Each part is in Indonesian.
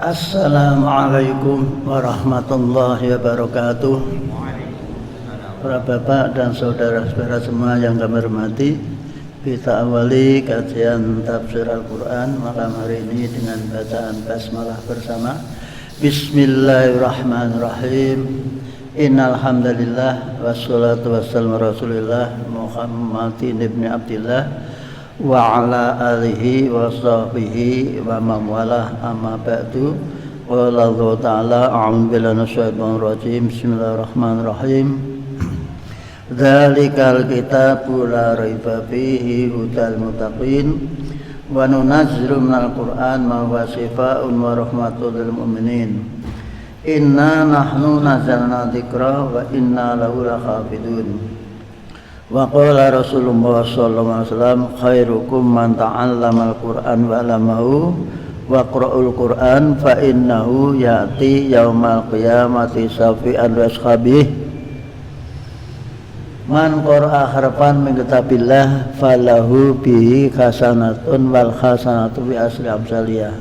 Assalamualaikum warahmatullahi wabarakatuh. Para bapak dan saudara-saudara semua yang kami hormati, kita awali kajian tafsir Al-Quran malam hari ini dengan bacaan basmalah bersama. Bismillahirrahmanirrahim. Innal hamdalillah wassalatu wassalamu rasulillah Muhammadin ibni Abdillah wa ala alihi wa sahbihi wa man walah, amma ba'du. Qala Allah ta'ala a'udzu billahi minasyaitonir rajim. Bismillahirrahmanirrahim. Dzalikal kitabu la raiba fihi hudal muttaqin wa nunazzilu minal qur'an ma huwa shifaa'un wa rahmatun lil mu'minin. Inna nahnu nazzalna dzikra wa inna lahu lahafidun. Wa qala Rasulullah sallallahu alaihi wasallam khairukum man ta'allama al-Qur'an wa 'allamahu wa qra'ul Qur'an fa innahu ya'ti yaumal qiyamati safi'an wa ashabih. Man qara'a harfan min kitabillah falahu bihi hasanatun wal hasanatu bi asri amsaliyah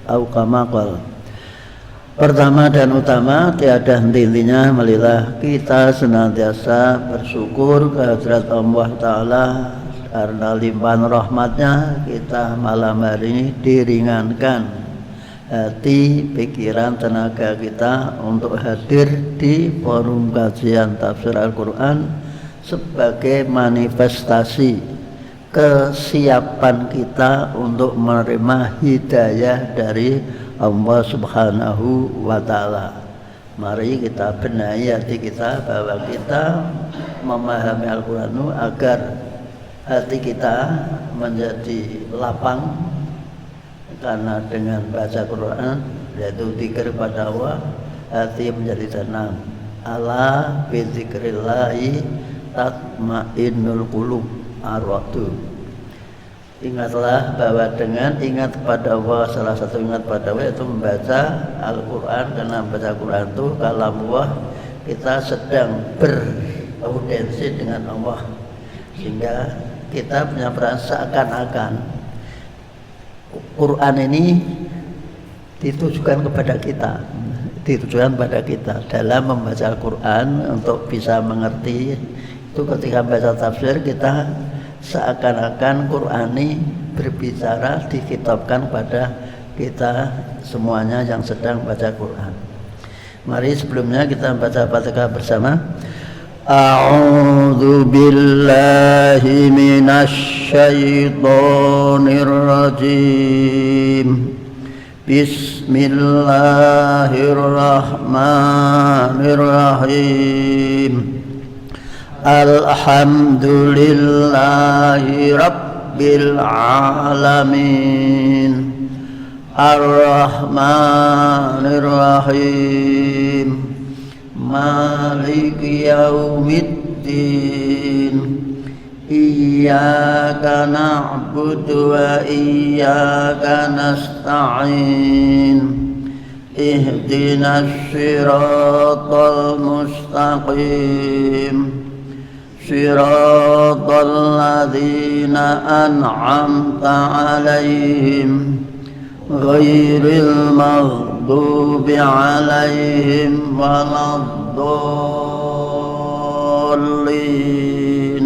au kama qala. Pertama dan utama, tiada henti-hentinya marilah kita senantiasa bersyukur kehadirat Allah Ta'ala karena limpahan rahmatnya kita malam hari ini diringankan hati, pikiran, tenaga kita untuk hadir di forum kajian tafsir Al-Quran sebagai manifestasi kesiapan kita untuk menerima hidayah dari Allah Subhanahu wa Ta'ala. Mari kita benahi hati kita bahwa kita memahami Al-Quran agar hati kita menjadi lapang, karena dengan baca Quran yaitu dzikir pada Allah, hati menjadi tenang. Ala bi dzikrillahi tatmainnul qulub arwatu. Ingatlah bahwa dengan ingat kepada Allah, salah satu ingat pada Allah itu membaca Al-Quran. Karena membaca Al-Quran itu kalam Allah, kita sedang beraudiensi dengan Allah, sehingga kita punya perasaan seakan-akan Quran ini ditujukan kepada kita dalam membaca Al-Quran untuk bisa mengerti. Itu ketika membaca tafsir kita seakan-akan Qur'ani berbicara, dikitabkan pada kita semuanya yang sedang baca Quran. Mari sebelumnya kita baca Fatihah bersama. A'udzu billahi minasy syaithanir rajim. Bismillahirrahmanirrahim. Alhamdulillahi Rabbil Alamin. Ar-Rahmanir Rahim. Maliki Yaumiddin. Iyyaka na'budu wa iyyaka nasta'in. Ihdinas siratal mustaqim. Siratal ladzina an'amta 'alaihim ghairil maghdubi 'alaihim waladdallin.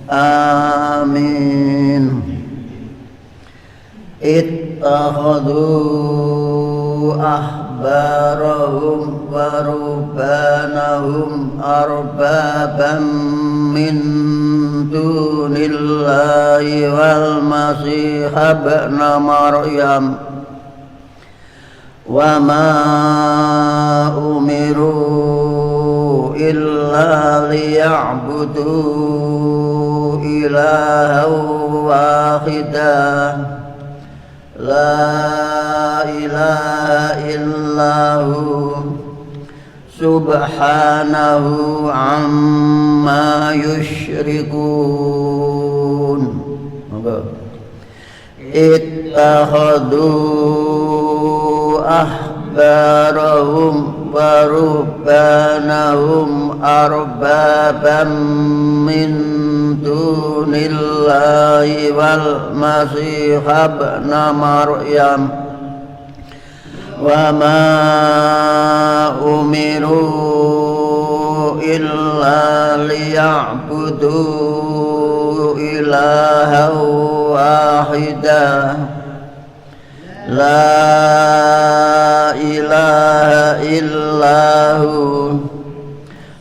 Amin. Ittakhadhu ahbarahum wa rubbanahum arbaban min dunillahi wal masih ibn Maryam wa ma umiru illa liya'budu ilahan wahidah la ilaha illahu subhanahu amma yusyrikun. Ittakhadhu ahbarahum wa rubbanahum arbaban min dunillahi wal masih ibn Maryam wa ma umiru illa liya'budu ilaha wahidah la ilaha illahu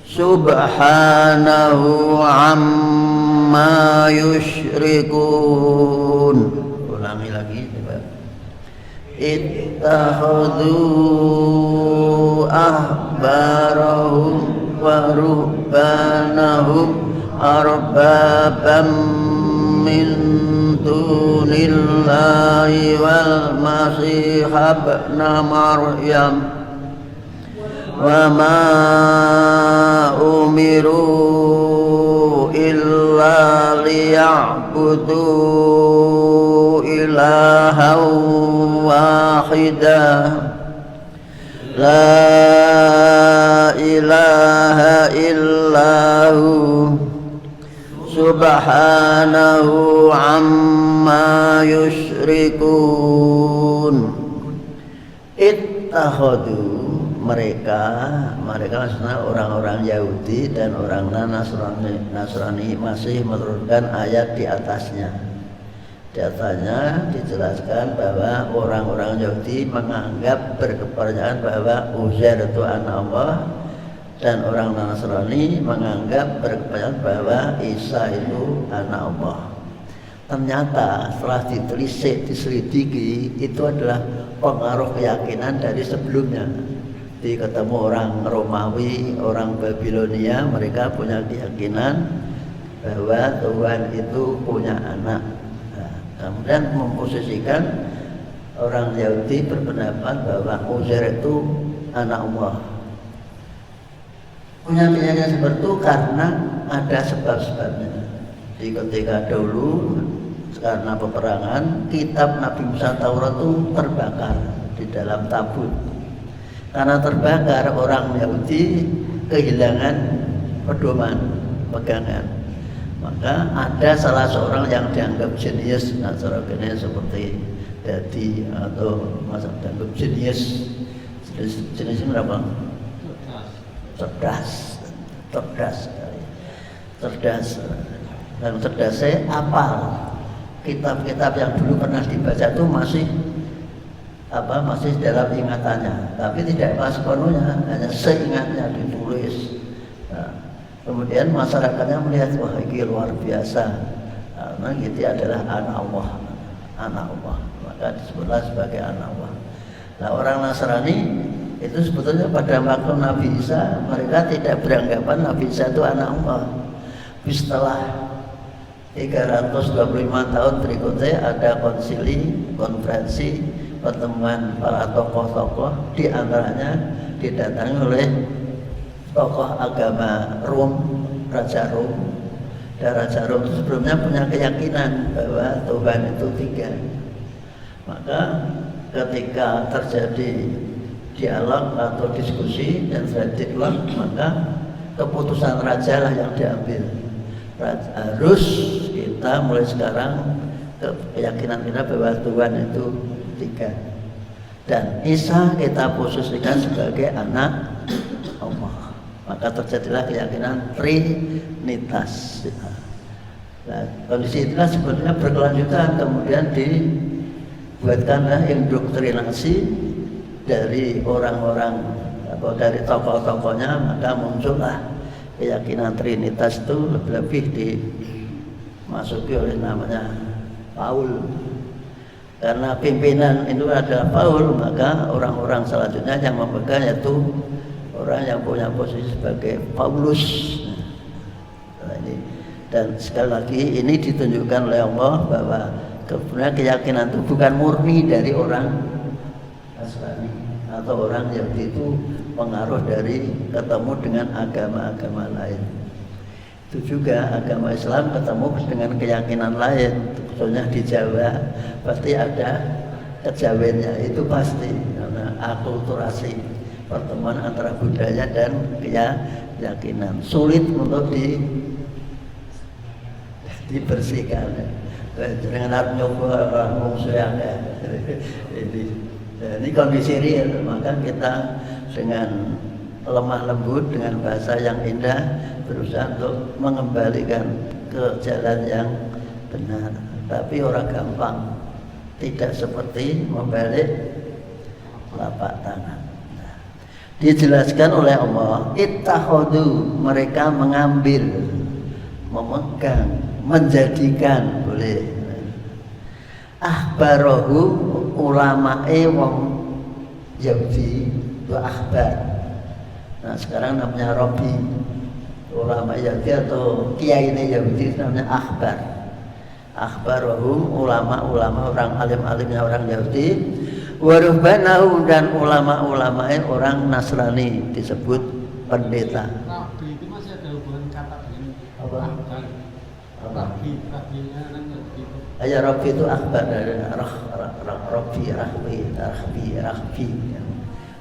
subhanahu amma yusyrikun. Ulangi lagi coba. Ittakhadhu ahbarahum wa ruhbanahum arbabam min dunillahi wal masih ibna maryam wa ma umiru illa liya'budu ilaha wahidah la ilaha illahu subhanahu amma yusyrikun. Ittakhadu, mereka maksudnya orang-orang Yahudi dan orang Nasrani masih menurunkan ayat di atasnya. Di atasnya dijelaskan bahwa orang-orang Yahudi menganggap berkepercayaan bahwa Uzair itu anak Allah, dan orang Nasrani menganggap berkepercayaan bahwa Isa itu anak Allah. Ternyata setelah ditelisik, diselidiki, itu adalah pengaruh keyakinan dari sebelumnya. Di ketemu orang Romawi, orang Babilonia, mereka punya keyakinan bahwa Tuhan itu punya anak. Nah, kemudian memposisikan orang Yahudi berpendapat bahwa Uzair itu anak Allah. Punya keyakinan seperti itu karena ada sebab-sebabnya. Di ketika dahulu karena peperangan, kitab Nabi Musa Taurat itu terbakar di dalam tabut. Karena terbakar, orang Yahudi kehilangan pedoman, pegangan. Maka ada salah seorang yang dianggap jenius, nah seorang seperti Dadi atau masa dianggap jenius. Jenis ini berapa? Cerdas. Dan cerdasnya apal. Kitab-kitab yang dulu pernah dibaca itu masih dalam ingatannya, tapi tidak pas sepenuhnya, hanya seingatnya ditulis. Nah, kemudian masyarakatnya melihat, wah ini luar biasa, karena itu adalah anak Allah, maka disebutlah sebagai anak Allah. Nah, orang Nasrani itu sebetulnya pada waktu Nabi Isa mereka tidak beranggapan Nabi Isa itu anak Allah. Setelah 325 tahun berikutnya ada konferensi pertemuan para tokoh-tokoh, di antaranya didatangi oleh tokoh agama Rom, Raja Rom. Dan Raja Rom itu sebelumnya punya keyakinan bahwa Tuhan itu tiga. Maka ketika terjadi dialog atau diskusi dan dialog, maka keputusan raja lah yang diambil. Harus kita mulai sekarang keyakinan kita bahwa Tuhan itu tiga, dan Isa kita posisikan sebagai anak Allah. Maka terjadilah keyakinan Trinitas. Nah, kondisi itulah sebenarnya berkelanjutan, kemudian dibuatkanlah indoktrinasi dari orang-orang atau dari tokoh-tokohnya, maka muncullah keyakinan Trinitas itu lebih dimasuki oleh namanya Paul. Karena pimpinan itu adalah Paul, maka orang-orang selanjutnya yang memegang yaitu orang yang punya posisi sebagai Paulus. Nah, ini. Dan sekali lagi ini ditunjukkan oleh Allah bahwa sebenarnya keyakinan itu bukan murni dari orang Nasrani atau orang Yahudi, itu pengaruh dari ketemu dengan agama-agama lain. Itu juga agama Islam ketemu dengan keyakinan lain. Contohnya di Jawa pasti ada kejawennya, itu pasti karena akulturasi, pertemuan antara budaya dan keyakinan sulit untuk dibersihkan. Dengan harus nyoba musuh yang ini Nah, ini kondisi real, maka kita dengan lemah lembut, dengan bahasa yang indah berusaha untuk mengembalikan ke jalan yang benar. Tapi orang gampang, tidak seperti membalik telapak tangan. Nah, dijelaskan oleh Allah, ittakhadhu, mereka mengambil, memegang, menjadikan, boleh. Ahbarahu, ulamae wong Yahudi itu ahbar. Nah sekarang namanya Robi, ulama Yahudi atau kiai Yahudi namanya ahbar. Ahbarahum, ulama-ulama, orang alim-alimnya orang Yahudi. Waruhbanahu, dan ulama-ulamae orang Nasrani disebut pendeta. Rabi itu masih ada hubungan kata dengan apa? Rabinya kan gitu. Ayah Rabbi itu akbar dari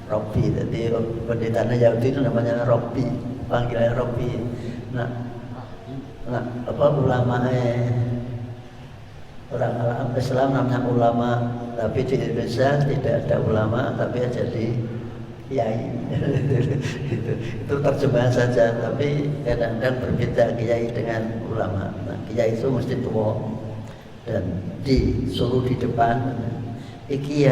Rabbi. Jadi pendetanya Yahudi itu namanya Rabbi, panggilan Rabbi. Nah apa ulama orang Islam namanya ulama, tapi di Indonesia tidak ada ulama, tapi jadi kiai. itu terjemahan saja, tapi kadang-kadang berbeda kiai dengan ulama. Nah, kiai itu mesti tua dan disuruh di depan, iki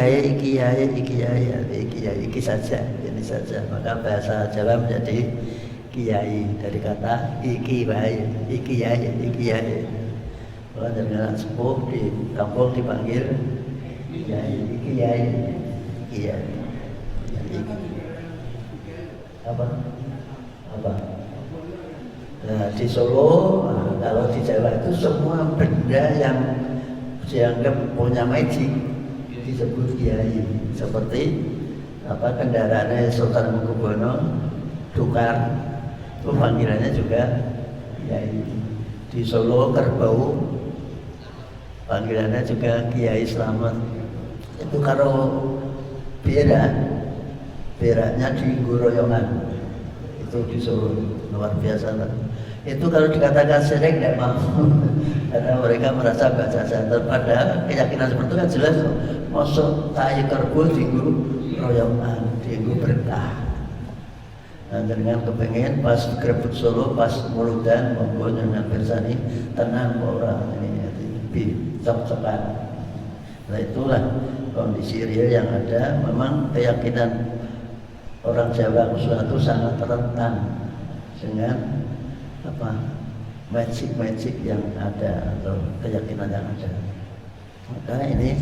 saja, ini saja. Maka bahasa Jawa menjadi kiai dari kata iki yai. Kalau dengan sepuh di kampung dipanggil iki yai. Apa? Nah, di Solo, kalau di Jawa itu semua benda yang dianggap punya magic disebut kiai. Seperti kendaraannya Sultan Hamengkubuwono, Dokar, itu panggilannya juga kiai. Di Solo Kerbau, panggilannya juga Kiai Slamet. Itu kalau beraknya di Goroyongan, itu di Solo, luar biasa lah. Itu kalau dikatakan sering tidak mampu karena mereka merasa bahasa santer. Padahal keyakinan seperti itu kan jelas, masuk tai kerbau tinggu royongan, tinggu berkah. Nah, dengan kepengen pas grebek Solo, pas muludan monggo dengan bersani tenang orang ini cocok-cocokan. Nah itulah kondisi real yang ada. Memang keyakinan orang Jawa khususnya itu sangat rentan dengan magic yang ada atau keyakinan yang ada. Maka ini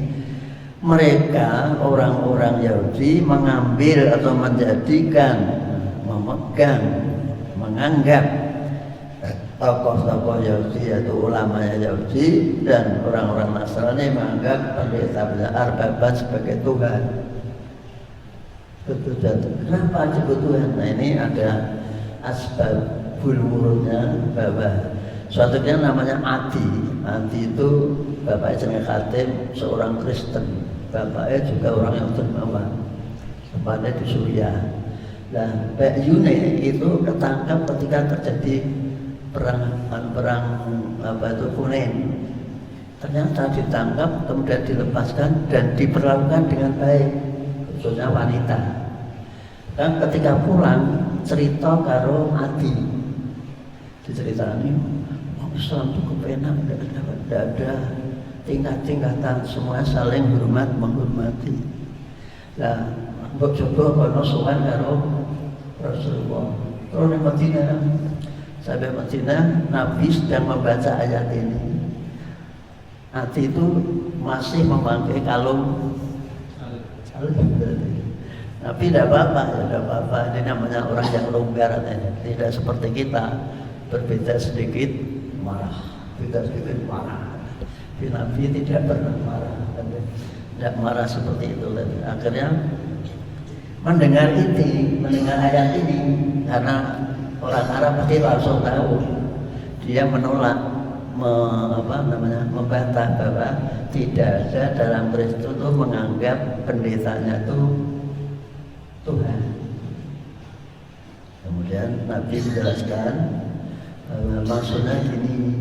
mereka orang-orang Yahudi mengambil atau menjadikan, memegang, menganggap tokoh-tokoh Yahudi atau ulama Yahudi dan orang-orang Nasrani menganggap pendeta Arbaban sebagai Tuhan. Kenapa disebut Tuhan? Nah ini ada asbabul wurudnya, bahwa suatunya namanya Adi. Adi itu bapaknya jenenge Khatim, seorang Kristen. Bapaknya juga orang yang dermawan, tempatnya di Suriah. Dan Pak Yune itu ketangkap ketika terjadi perang Hunain. Ternyata ditangkap, kemudian dilepaskan dan diperlakukan dengan baik, khususnya wanita. Dan ketika pulang cerita karo Adi, diceritani Islam itu kepenak, tidak ada tingkat-tingkatan, semua saling menghormati. Nah, mbok coba kono sowan karo Rasulullah. Terus di Madinah, sampai Madinah, Nabi sedang membaca ayat ini. Adi itu masih memakai kalung salib. Tapi tidak apa-apa, Ini namanya orang yang longgar, tidak seperti kita, berbeda sedikit marah, Nabi tidak pernah marah, tidak marah seperti itu. Akhirnya mendengar ayat ini, karena orang Arab pasti langsung tahu, dia menolak, membantah bahwa tidak ada dalam Kristus itu menganggap pendetanya itu Tuhan. Kemudian Nabi menjelaskan maksudnya gini,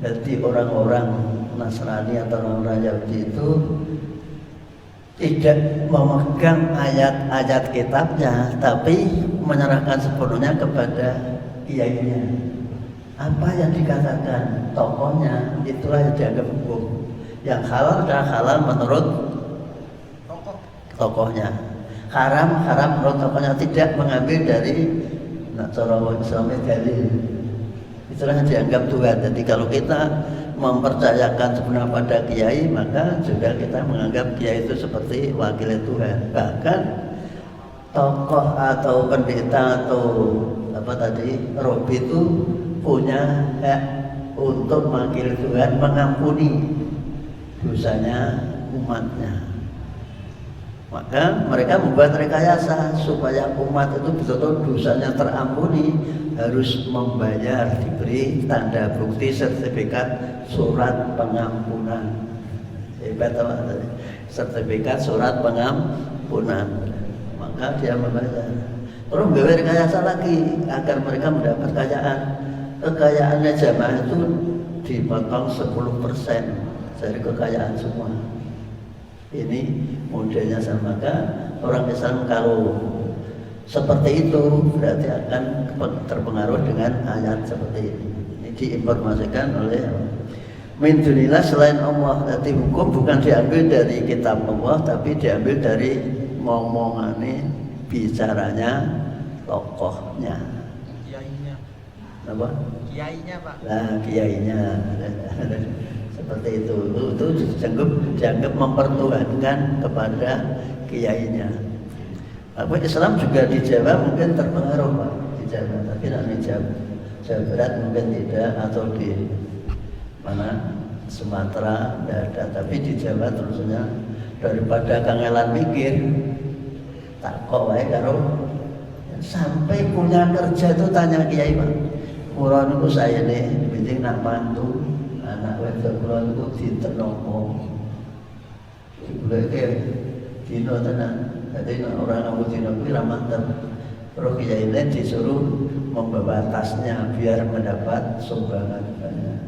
jadi orang-orang Nasrani atau orang-orang Yahudi itu tidak memegang ayat-ayat kitabnya, tapi menyerahkan sepenuhnya kepada kiainya. Apa yang dikatakan tokohnya itulah yang dianggap hukum. Yang halal adalah halal menurut tokohnya, haram menurut tokohnya, tidak mengambil dari cara Islamnya dalil. Itulah yang dianggap Tuhan. Jadi kalau kita mempercayakan sepenuhnya pada kiai, maka juga kita menganggap kiai itu seperti wakil Tuhan. Bahkan tokoh atau pendeta atau robi itu punya hak untuk wakil Tuhan mengampuni dosanya umatnya. Maka mereka membuat rekayasa supaya umat itu betul-betul dosanya terampuni, harus membayar, diberi tanda bukti sertifikat surat pengampunan. Hebat apa? Sertifikat surat pengampunan. Maka dia membayar. Terus membayar rekayasa lagi agar mereka mendapat kekayaan. Kekayaannya jamaah itu dipotong 10% dari kekayaan semua. Ini modelnya sama. Maka orang Islam kalau seperti itu berarti akan terpengaruh dengan ayat seperti ini. Ini diinformasikan oleh min dunillah selain Allah. Jadi hukum bukan diambil dari kitab Allah, tapi diambil dari ngomongane, bicaranya tokohnya. Kiainya. Apa? Kiainya, Pak. Nah, kiainya. Seperti itu dianggap mempertuhankan kepada kiainya. Apa Islam juga di Jawa mungkin terpengaruh Pak, di Jawa, tapi tidak di Jawa Barat mungkin tidak, atau di mana Sumatera tidak ada, tapi di Jawa terusnya daripada kangelan mikir tak kok wae karo sampai punya kerja itu tanya kiai Pak. Kula niku saya nih penting nak mantu anak wedok kula niku dinten nopo. Dibuleke dino tenan. Jadi orang nganggo dino kuwi ra mantep. Terus kiai disuruh membawa tasnya biar mendapat sumbangan banyak.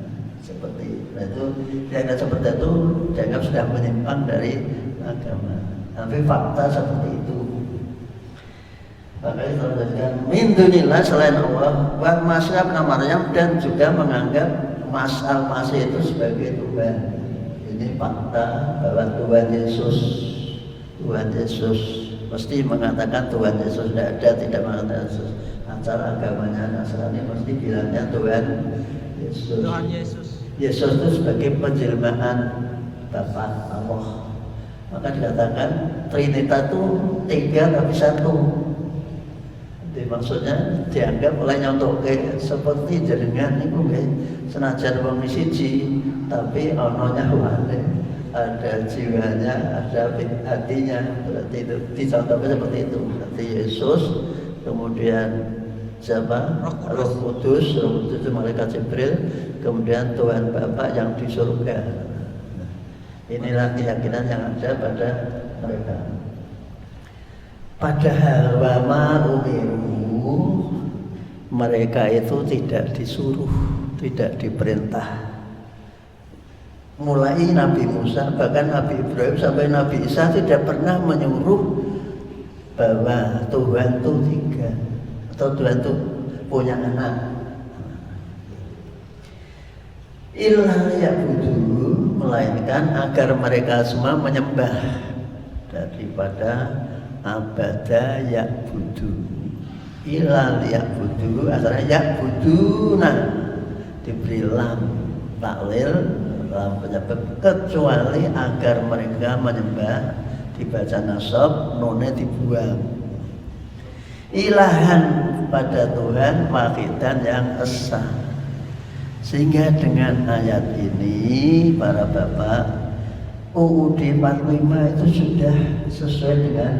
Seperti itu, dianggap seperti itu dianggap sudah menyimpang dari agama. Tapi fakta seperti itu. Makanya terjadikan min dunillah selain Allah, wa Masih Maryam, dan juga menganggap Mas Al-Masih itu sebagai Tuhan. Ini fakta bahwa Tuhan Yesus mesti mengatakan Tuhan Yesus, tidak mengatakan Yesus. Acara agamanya Nasrani mesti bilangnya Tuhan Yesus. Tuhan Yesus. Yesus itu sebagai penjelmaan Bapa Allah. Maka dikatakan Trinitas itu 3 tapi 1. Jadi maksudnya dianggap oleh nyontok seperti jaringan itu senajan wong siji tapi ono nyawane, ada jiwanya, ada hatinya. Berarti itu dicontohkan seperti itu. Berarti Yesus, kemudian siapa? Roh Kudus itu malaikat Jibril, kemudian Tuhan Bapa yang di surga. Inilah keyakinan yang ada pada mereka. Padahal wama umiru, mereka itu tidak disuruh, tidak diperintah. Mulai Nabi Musa, bahkan Nabi Ibrahim sampai Nabi Isa tidak pernah menyuruh bahwa Tuhan itu 3 atau Tuhan itu punya anak. Illa ya'budu, melainkan agar mereka semua menyembah, daripada abada ya'budu. Illa ya'budu, asalnya ya'buduna, diberi lam taklil, lam penyebab, kecuali agar mereka menyembah, dibaca nasab, nunnya dibuang. Ilahan, pada Tuhan wahidan yang esa. Sehingga dengan ayat ini para bapak, UUD 45 itu sudah sesuai dengan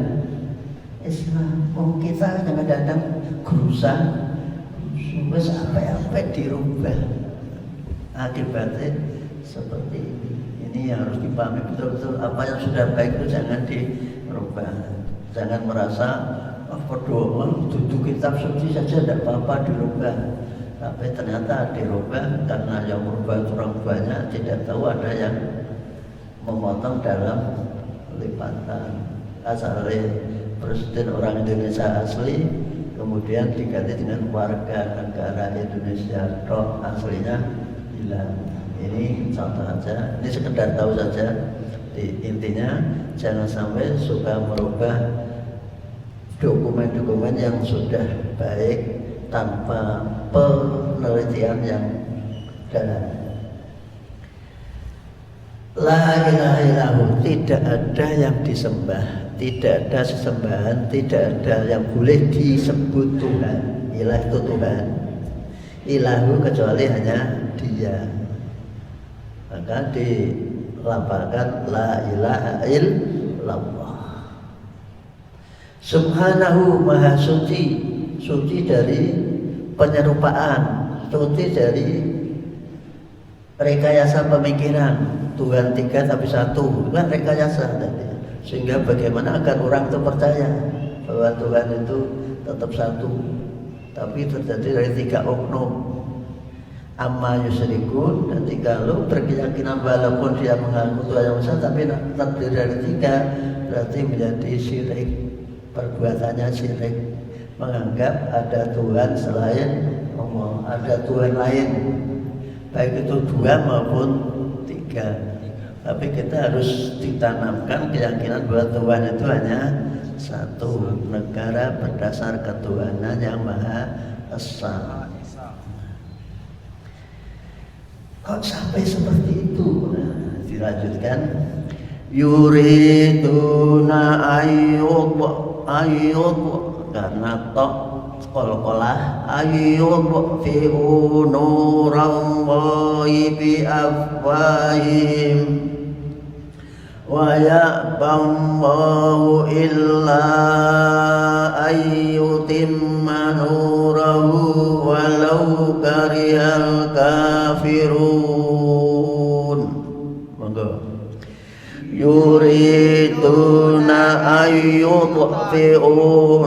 Islam. Kita kadang-kadang gerusa wis apa-apa dirubah, akibatnya seperti ini. Ini yang harus dipahami betul-betul. Apa yang sudah baik itu jangan dirubah. Jangan merasa berdoa duduk kitab suci saja tidak apa-apa dirubah, tapi ternyata dirubah karena yang merubah kurang banyak, tidak tahu ada yang memotong dalam kelipatan. Asalnya presiden orang Indonesia asli, kemudian diganti dengan warga negara Indonesia toh aslinya hilang. Ini contoh saja, ini sekedar tahu saja. Intinya jangan sampai suka merubah dokumen-dokumen yang sudah baik tanpa penelitian yang dalam. La ilaha illallah, tidak ada yang disembah, tidak ada sesembahan, tidak ada yang boleh disebut Tuhan. Ilah itu Tuhan, ilahu kecuali hanya Dia. Maka dilafalkan la ilaha illallah. Subhanahu maha suci, suci dari penyerupaan, suci dari rekayasa pemikiran. Tuhan tiga tapi satu, kan rekayasa tadi. Sehingga bagaimana agar orang itu percaya bahwa Tuhan itu tetap satu, tapi terjadi dari tiga oknum. Amma yusyrikun, dan kalau berkeyakinan walaupun dia mengaku Tuhan yang besar tapi terdiri dari tiga, berarti menjadi syirik. Perbuatannya syirik, menganggap ada Tuhan selain Allah, ada Tuhan lain, baik itu dua maupun tiga. Tapi kita harus ditanamkan keyakinan bahwa Tuhan itu hanya satu, negara berdasar ketuhanan yang Maha Esa. Kok sampai seperti itu? Nah, dilanjutkan, yuriduna ayyub karena tok qolqolah ayyub fi nurallahi bi afwahim wa ya'ballahu illa ayyutimma nurahu walau karihal kafirun. Monggo. Yuriduna ayyudfi'u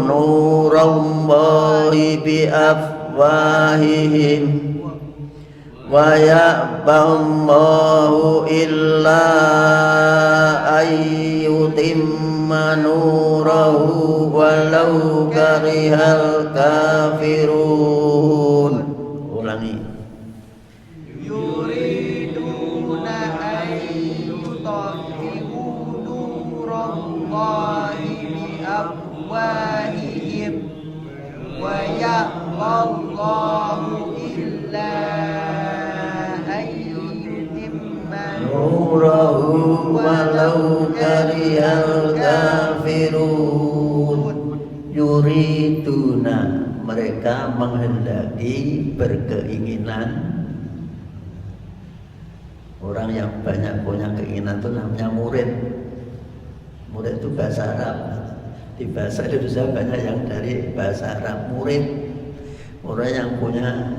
nurallahi bi afwahihim wa ya'ballahu illa ayyutimma nurahu walau karihal kafirun. Ulangi. Yuriduna ayyudfi'u nurallahi bi afwahihim wa ya'ballahu illa nurahu walau karihal kafirun. Yuriduna, mereka menghendaki, berkeinginan. Orang yang banyak punya keinginan itu namanya murid. Murid itu bahasa Arab. Di bahasa Indonesia banyak yang dari bahasa Arab. Murid, orang yang punya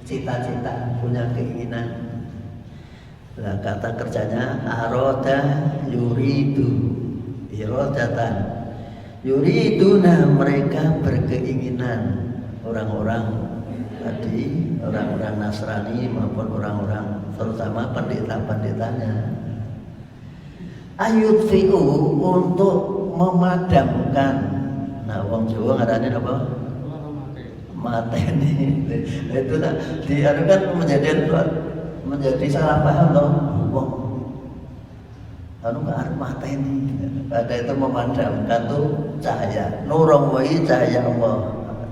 cita-cita, punya keinginan. Nah, kata kerjanya aroda yuridu, irodatan. Yuriduna, mereka berkeinginan. Orang-orang tadi, orang-orang Nasrani maupun orang-orang terutama pendeta-pendetanya. Ayudfi'u, untuk memadamkan. Nah, wong Jawa ngarane apa? Mateni. Itu lah diarukan menjadi salah paham loh. Wong anu arep mateni. Pada itu memadamkan tuh cahaya. Nurung wahi cahaya Allah.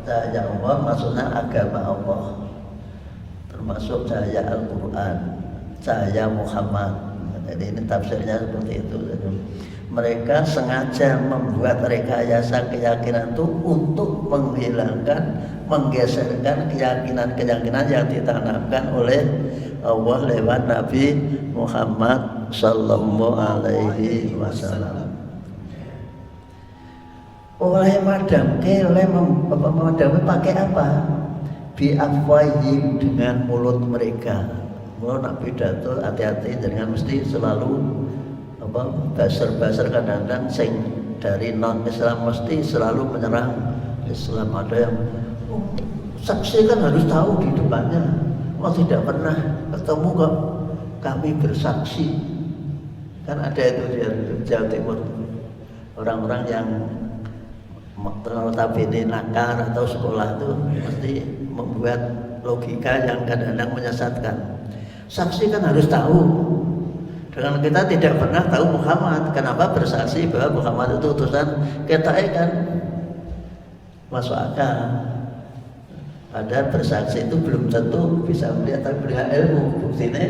Cahaya Allah maksudnya agama Allah. Termasuk cahaya Al-Qur'an, cahaya Muhammad. Jadi ini tafsirnya seperti itu. Mereka sengaja membuat rekayasa keyakinan itu untuk menghilangkan, menggeserkan keyakinan-keyakinan yang ditanamkan oleh Allah lewat Nabi Muhammad sallallahu alaihi wasallam. Oleh madamke, oleh memadamke pakai apa? Bi afwahim, dengan mulut mereka. Mulut nak pidato hati-hati, jangan mesti selalu basar-basar. Kadang-kadang sing dari non Islam mesti selalu menyerang Islam. Ada yang saksi kan harus tahu di depannya. Oh, tidak pernah ketemu kok, kami bersaksi Kan ada itu di Jawa Timur, orang-orang yang notabene nakal atau sekolah itu mesti membuat logika yang kadang-kadang menyesatkan. Saksi kan harus tahu. Dengan kita tidak pernah tahu Muhammad, kenapa bersaksi bahwa Muhammad itu utusan kita kan masuk akal. Padahal bersaksi itu belum tentu bisa melihat, tapi melihat ilmu. Buktinya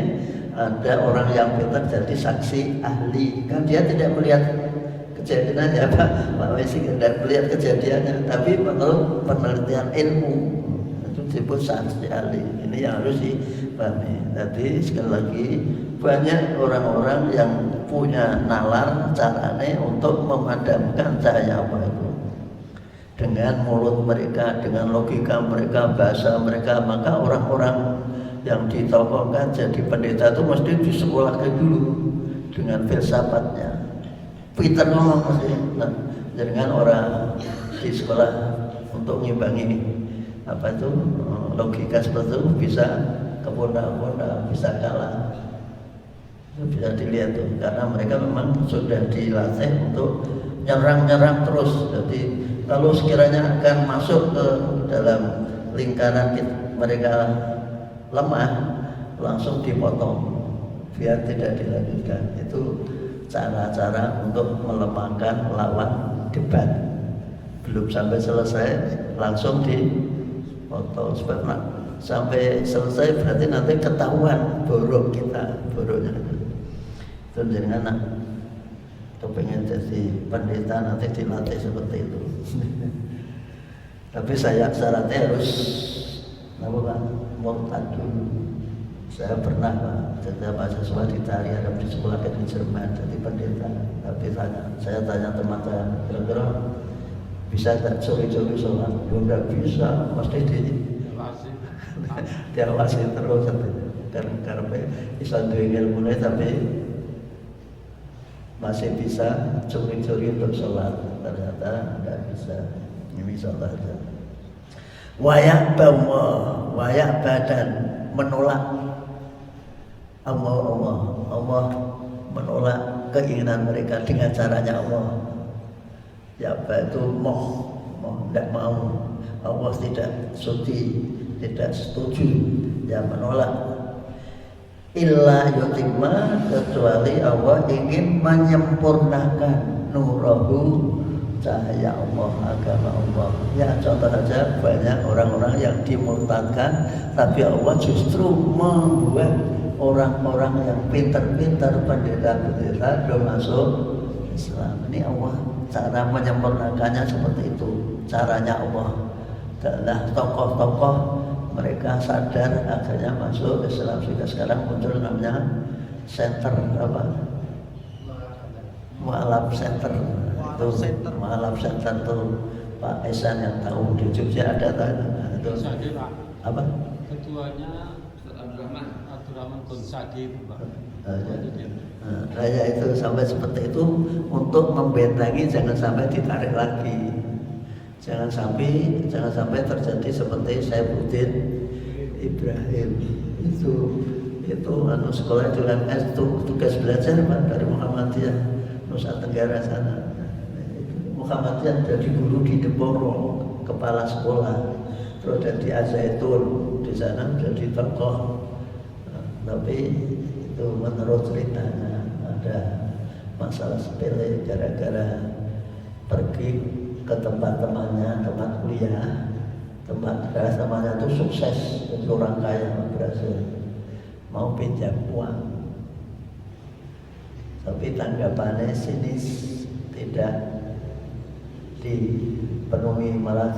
ada orang yang pintar jadi saksi ahli, kan dia tidak melihat kejadiannya, Pak Wesi tidak melihat kejadiannya, tapi menurut penelitian ilmu itu disebut saksi ahli. Ini yang harus dipahami. Jadi sekali lagi banyak orang-orang yang punya nalar carane untuk memadamkan cahaya Allah itu dengan mulut mereka, dengan logika mereka, bahasa mereka. Maka orang-orang yang ditokohkan jadi pendeta itu mesti disekolahkan dulu dengan filsafatnya. Peter ngomong mesti, nah, dengan orang di sekolah untuk ngimbangi apa itu logika seperti itu bisa kepondak-pondak, bisa kalah. Itu bisa dilihat tuh, karena mereka memang sudah dilatih untuk nyerang-nyerang terus. Jadi kalau sekiranya akan masuk ke dalam lingkaran mereka lemah, langsung dipotong biar tidak dilanjutkan. Itu cara-cara untuk melemahkan lawan debat. Belum sampai selesai langsung dipotong. Sebab sampai selesai berarti nanti ketahuan borok kita, boroknya. Itu jadi anak kepengen jadi pendeta nanti dilatih seperti itu. Tapi syaratnya harus apa, murtad dulu. Saya pernah jadi mahasiswa di Italia dan di sekolah di Jerman jadi pendeta. Tapi saya tanya teman saya, kira-kira bisa tak curi-curi sholat? Tidak bisa, mesti diawasi terus. Karena bisa duwe ilmune tapi masih bisa curi-curi untuk sholat, ternyata tidak bisa. Ini sholat saja. Wayak badan menolak Allah menolak keinginan mereka dengan caranya Allah. Ya itu tidak mau, Allah tidak sudi, tidak setuju, ya menolak. Illa yutimma, kecuali Allah ingin menyempurnakan nurahu, cahaya Allah, agama Allah. Ya contoh saja banyak orang-orang yang dimurtadkan, tapi Allah justru membuat orang-orang yang pintar-pintar, pendeta-pendeta sudah masuk Islam. Ini Allah cara menyempurnakannya seperti itu. Caranya Allah adalah tokoh-tokoh mereka sadar akhirnya masuk Islam, sehingga sekarang muncul namanya center apa? Mu'alaf Center. Itu Mu'alaf Center tuh Pak Esan yang tahu, di Jogja ada itu apa? Ketuanya Abdurrahman Konsadi itu Pak. Raya itu sampai seperti itu untuk membentengi jangan sampai ditarik lagi. Jangan sampai terjadi seperti Saifuddin Ibrahim itu sekolah di UMS itu tugas belajar Pak dari Muhammadiyah Nusa Tenggara sana. Muhammadiyah jadi guru di Deporo, kepala sekolah, terus jadi Azaitun di sana jadi tokoh. Tapi itu menurut ceritanya ada masalah sepele gara-gara pergi ke tempat temannya, tempat kuliah, temannya itu sukses, jadi orang kaya, berhasil, mau pinjam uang, tapi tanggapannya sinis, tidak dipenuhi, malah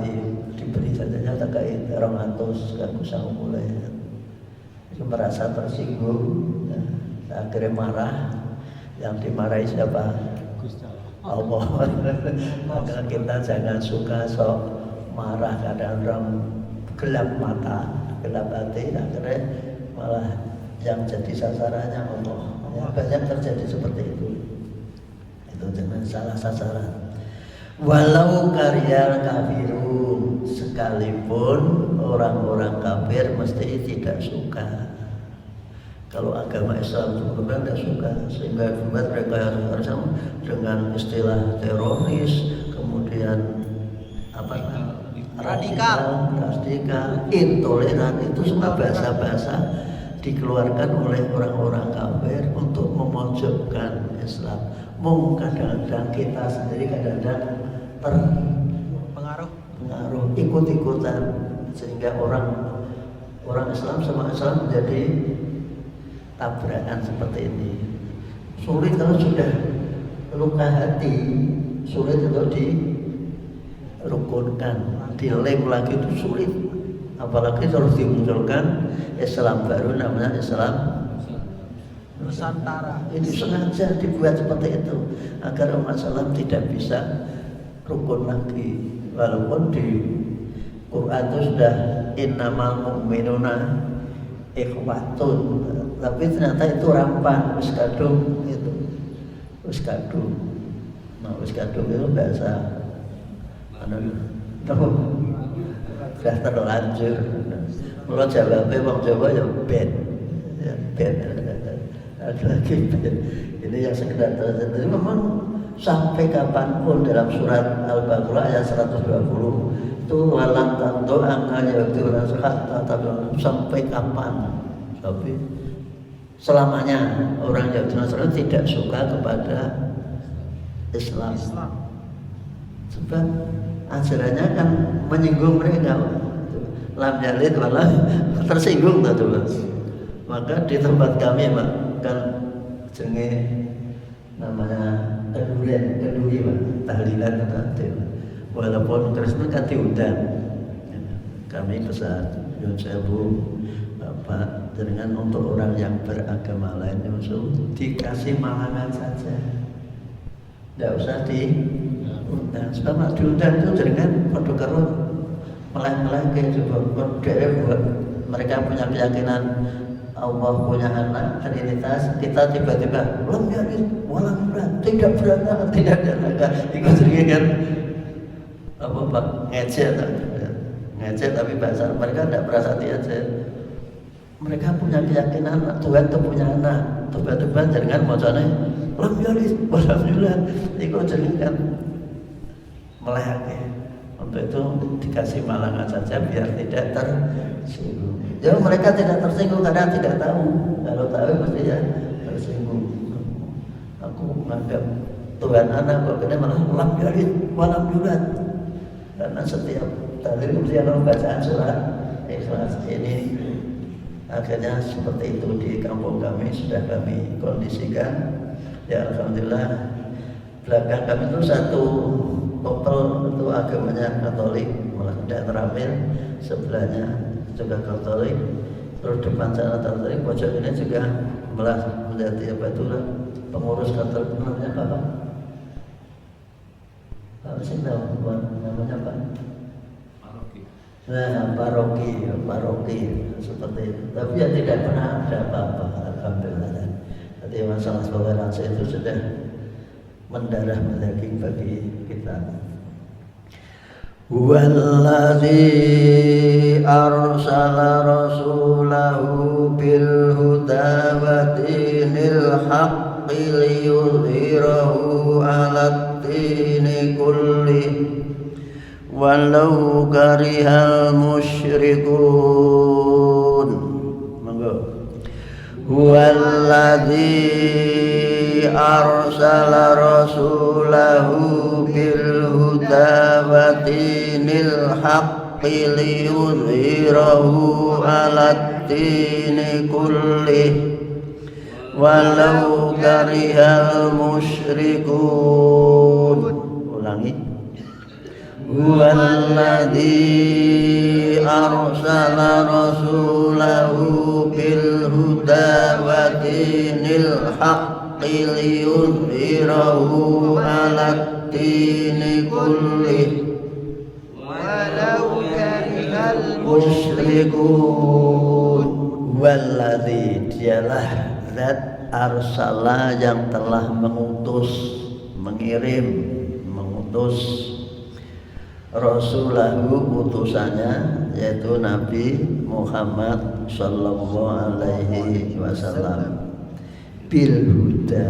diberi saja terkait 200, gak usah mulai. Itu merasa tersinggung, akhirnya marah. Yang dimarahi siapa? Allah. Maka kita jangan suka sok marah, kadang orang gelap mata, gelap hati, akhirnya malah yang jadi sasarannya Allah. Ya, banyak terjadi seperti itu. Itu jangan salah sasaran. Walau karya kafirun, sekalipun orang-orang kafir mesti tidak suka. Kalau agama Islam itu mereka tidak suka, sehingga buat mereka harus dengan istilah teroris, kemudian apa radikal, intoleran, itu semua bahasa-bahasa dikeluarkan oleh orang-orang kafir untuk memojokkan Islam. Mungkin kadang-kadang kita sendiri kadang-kadang terpengaruh ikut-ikutan, sehingga orang Islam sama Islam menjadi tabrakan seperti ini. Sulit kalau sudah luka hati, sulit untuk dirukunkan, dilem lagi itu sulit. Apalagi harus dimunculkan Islam baru namanya Islam Nusantara. Ini sengaja dibuat seperti itu agar umat Islam tidak bisa rukun lagi. Walaupun di Quran itu sudah innamal mu'minuna ikhwatun, tapi ternyata itu rampant, wis kadung itu. Wis kadung. Nah, wis kadung itu bahasa sudah terlanjur. Kalau jawabnya wong Jawa ya ben. Ya ben. Ada lagi ben. Ini yang sekedar terjadi. Memang sampai kapanpun dalam surat Al-Baqarah ayat 120 itu walang tanto angkanya waktu sampai kapan? Tapi selamanya orang Yahudi Nasrani tidak suka kepada Islam. Sebab ajarannya kan menyinggung mereka. Lam yalid walam tersinggung tuh. Maka di tempat kami kan jenenge namanya keduri tahlilan itu. Walaupun Kristen kan diundang, kami pesan Yun Sewu Bapak dengan untuk orang yang beragama lain itu dikasih malangan saja, tidak usah diundang. Sebab diundang itu dengan produk karun meleng-meleng kayak coba buat mereka punya keyakinan Allah punya anak trinitas, kita tiba-tiba belum jadi walang tidak beranak, tidak ada naga, ikut kan apa Pak ngecet tapi bahasa mereka tidak berasati aja. Mereka punya keyakinan Tuhan itu punya anak, tiba-tiba jangan bacanya lam yalid walam yulad, ikut kan melehake. Untuk itu dikasih malangan saja biar tidak tersinggung. Ya mereka tidak tersinggung karena tidak tahu. Kalau tahu pasti ya tersinggung. Aku menganggap Tuhan anak kok kena malah lam yalid walam yulad. Karena setiap tadi kemudian bacaan surat Ikhlas ini akhirnya seperti itu di kampung kami sudah kami kondisikan. Ya alhamdulillah. Belakang kami itu satu kopel itu agamanya Katolik, malah tidak terambil, sebelahnya juga Katolik, terus depan sana Katolik, pojok ini juga malah menjadi apa itu pengurus Katolik namanya apa? Pak sih tahu namanya apa? Paroki. Nah, paroki seperti itu. Tapi ya tidak pernah ada apa-apa, alhamdulillah. Jadi masalah toleransi itu sudah mendarah mendaging bagi kita. Wallazi arsala rasulahu bil huda wa dinil haqqi liyudhhirahu 'alat dini kulli walau karihal musyrikun. Monggo. Wallazi arsala rasulahu bil huda wa dinil haqqi liyudhhirahu 'alat dini kulli walau karihal musyrikun. Ulangi. Huwallazi arsala rasulahu bil huda wa dinil haqqi liyudhhirahu 'alat dini kulli walau karihal musyrikun. Wallazi dialah zat arsala yang telah mengutus, mengirim, mengutus rasulahu utusannya, yaitu Nabi Muhammad sallallahu alaihi wasallam, bil huda,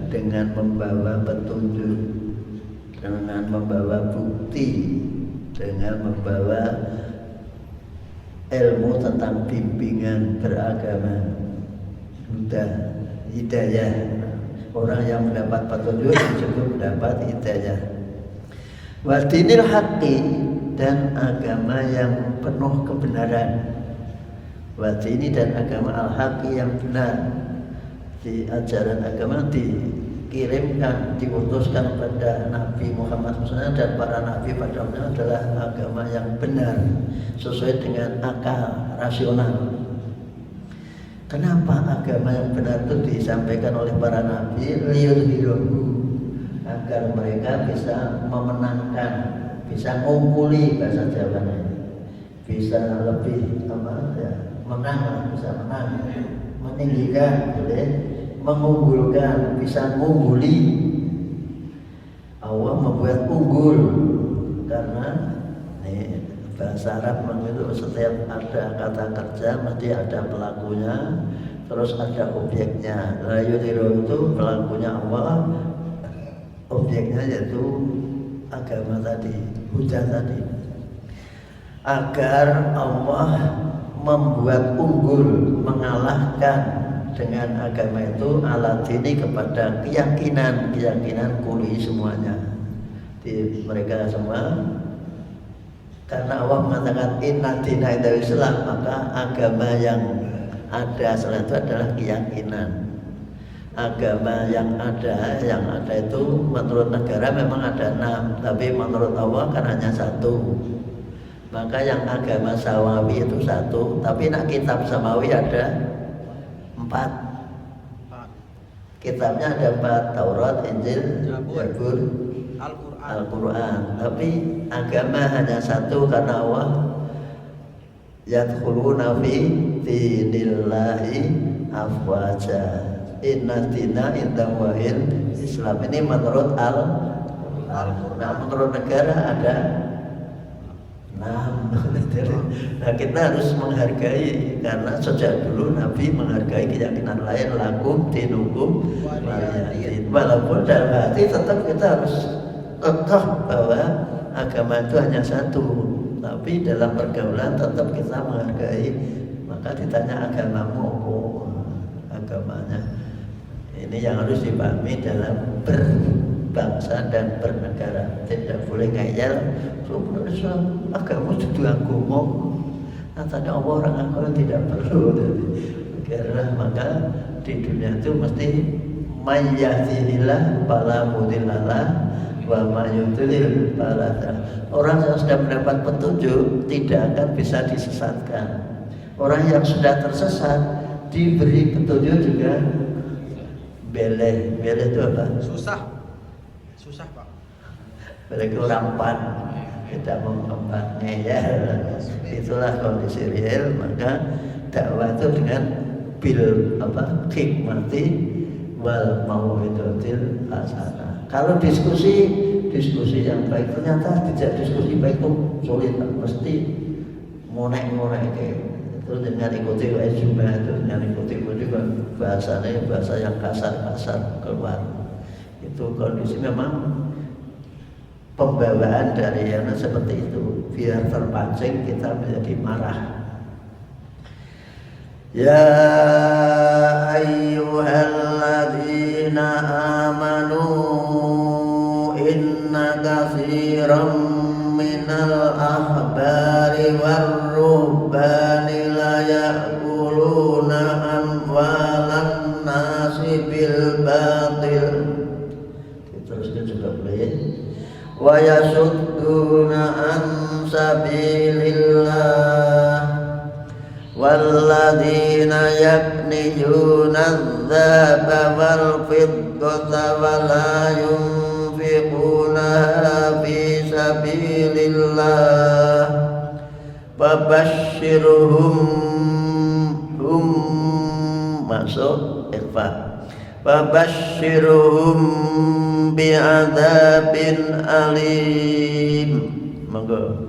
dengan membawa petunjuk, dengan membawa bukti, dengan membawa ilmu tentang bimbingan beragama. Huda, hidayah. Orang yang mendapat petunjuk disebut mendapat hidayah. Wa dinil haqqi, dan agama yang penuh kebenaran. Wa dini, dan agama al-haqqi yang benar. Di ajaran agama dikirimkan, diutuskan pada Nabi Muhammad SAW dan para nabi pada umumnya adalah agama yang benar, sesuai dengan akal rasional. Kenapa agama yang benar itu disampaikan oleh para nabi? Liyudhirahu, agar mereka bisa memenangkan, bisa ngumpuli, bahasa Jawanya, bisa lebih menang, bisa menang, meninggikan, mengunggulkan, bisa mengungguli. Allah membuat unggul karena bahasa Arab itu setiap ada kata kerja mesti ada pelakunya, terus ada objeknya. Yudhiro itu pelakunya Allah, objeknya yaitu agama tadi, huda tadi. Agar Allah membuat unggul, mengalahkan dengan agama itu ala dini, kepada keyakinan kuli semuanya di mereka semua. Karena Allah mengatakan inna dina inda Islam, maka agama yang ada selain itu adalah keyakinan. Agama yang ada itu menurut negara memang ada 6, tapi menurut Allah kan hanya 1. Maka yang agama samawi itu 1, tapi nak kitab samawi ada 4. Kitabnya ada 4, Taurat, Injil, Zabur, Al-Quran. Tapi agama hanya 1 karena Allah yadkhuluna fi dinillahi afwaja. Inna dina inda wahil Islam. Ini menurut Al-Quran. Nah, menurut negara ada 6. Nah, kita harus menghargai, karena sejak dulu Nabi menghargai keyakinan lain, lakum dinukum waliyadin. Walaupun dalam hati tetap kita harus kekeh bahwa agama itu hanya 1, tapi dalam pergaulan tetap kita menghargai. Maka ditanya agamamu apa? Agamanya. Ini yang harus dipahami dalam berbangsa dan bernegara. Tidak boleh ngeyel, agama itu agama. Katanya Allah, orang akal tidak perlu. Karena maka di dunia itu mesti mayyahdihillah fala mudhillalah wa mayudlil fala. Orang yang sudah mendapat petunjuk tidak akan bisa disesatkan. Orang yang sudah tersesat diberi petunjuk juga beleh. Beleh itu apa? Susah Pak. Beleh itu rampan, tidak mengembangnya ya. Itulah kondisi real. Maka dakwah itu dengan hikmati wal mau'izatil hasanah. Kalau diskusi yang baik, ternyata tidak diskusi baik itu sulit, mesti ngonek itu dengan ikuti ijma, itu dengan ikuti bahasanya bahasa yang kasar keluar. Itu kondisi memang pembawaan dari yang seperti itu, biar terpancing kita menjadi marah. Ya ayyuhalladzina amanu inna katsiran minal ahbari warruhbani la ya'kuluna amwalan nasi bil batil. Diteruskan juga boleh. Wa yasudduna an sabilillah walladzina yaknizuna adz-dzahaba wal fiddata wa la yunfiqunaha fi sabilillah fabashshirhum masuk ikhfa fabashshirhum bi'adzabin alim. Monggo.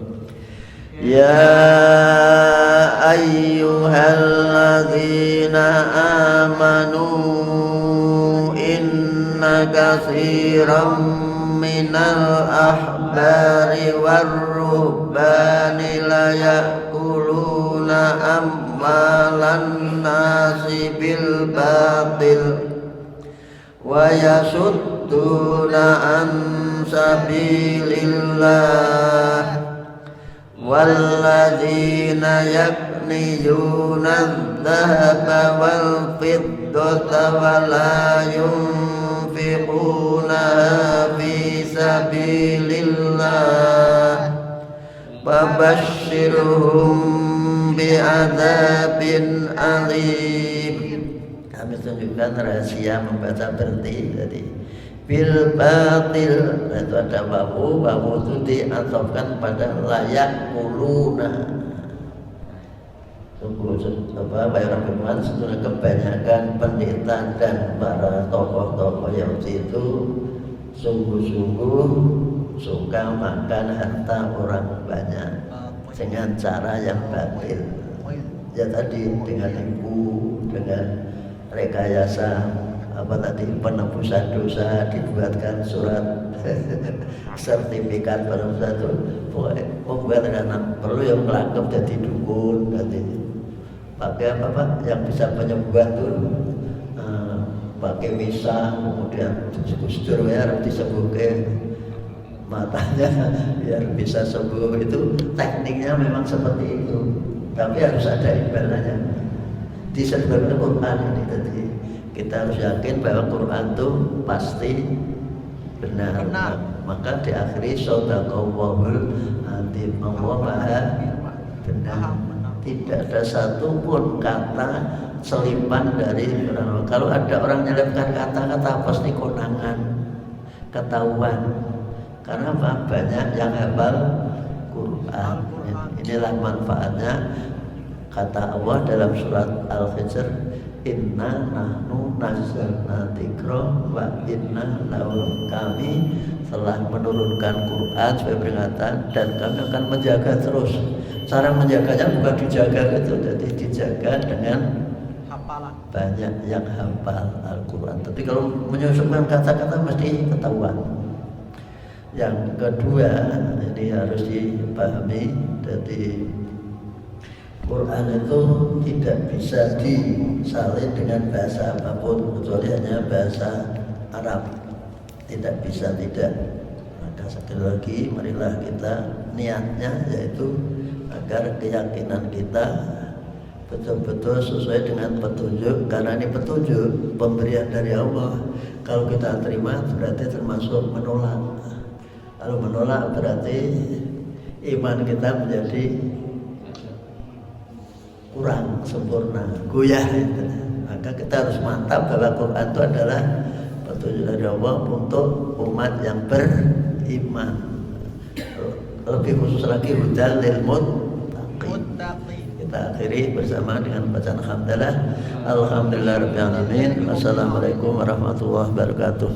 Ya ayyuhalladzina amanu inna katsiran minal ahbari warruhbani la ya'kuluna amwalan nasi bil batil wa yasudduna an sabilillah walladzina yaknizuna adh-dhahaba wal fiddata wa la yunfiquna fi sabilillah fabashshirhum bi'adzabin alim. Kami tunjukkan rahasia membaca berhenti tadi bil batil, itu ada wawu itu diatofkan pada layak kuluna. Bayar Firman setelah kebanyakan pendeta dan para tokoh-tokoh Yahudi itu sungguh-sungguh suka makan harta orang banyak dengan cara yang batil. Ya tadi dengan tipu, dengan rekayasa penebusan dosa, dibuatkan surat sertifikat penebusan itu membuat anak perlu yang melangkap jadi dukun nanti pakai apa yang bisa penyembuh tuh pakai misa, kemudian kustur ya disembuhkan matanya biar bisa sembuh. Itu tekniknya memang seperti itu, tapi harus ada imbalannya disebutkan Quran ini tadi. Kita harus yakin bahwa Quran itu pasti benar. Maka diakhiri shadaqallahul azim, Allah Maha benar. Tidak ada satupun kata selipan dari Quran. Kalau ada orang menyelipkan kata-kata pasti konangan, ketahuan. Karena apa? Banyak yang hafal Quran. Inilah manfaatnya kata Allah dalam surat Al-Hijr, inna nahnu nazzalna dzikra wa inna lahu, kami telah menurunkan Quran sebagai peringatan dan kami akan menjaga terus. Cara menjaganya bukan dijaga gitu, jadi dijaga dengan hafalan. Banyak yang hafal Al-Quran. Tapi kalau menyusupkan kata-kata mesti ketahuan. Yang kedua, ini harus dipahami, jadi Quran itu tidak bisa disalin dengan bahasa apapun kecuali hanya bahasa Arab. Tidak bisa, tidak. Maka sekali lagi marilah kita niatnya yaitu agar keyakinan kita betul-betul sesuai dengan petunjuk, karena ini petunjuk pemberian dari Allah. Kalau kita terima berarti termasuk menolak. Kalau menolak berarti iman kita menjadi kurang sempurna, goyah itu. Maka kita harus mantap bahwa Quran itu adalah petunjuk dari Allah untuk umat yang beriman. Lebih khusus lagi hudal lil muttaqin. Kita akhiri bersama dengan bacaan hamdalah. Alhamdulillahirabbil alamin. Wassalamualaikum warahmatullahi wabarakatuh.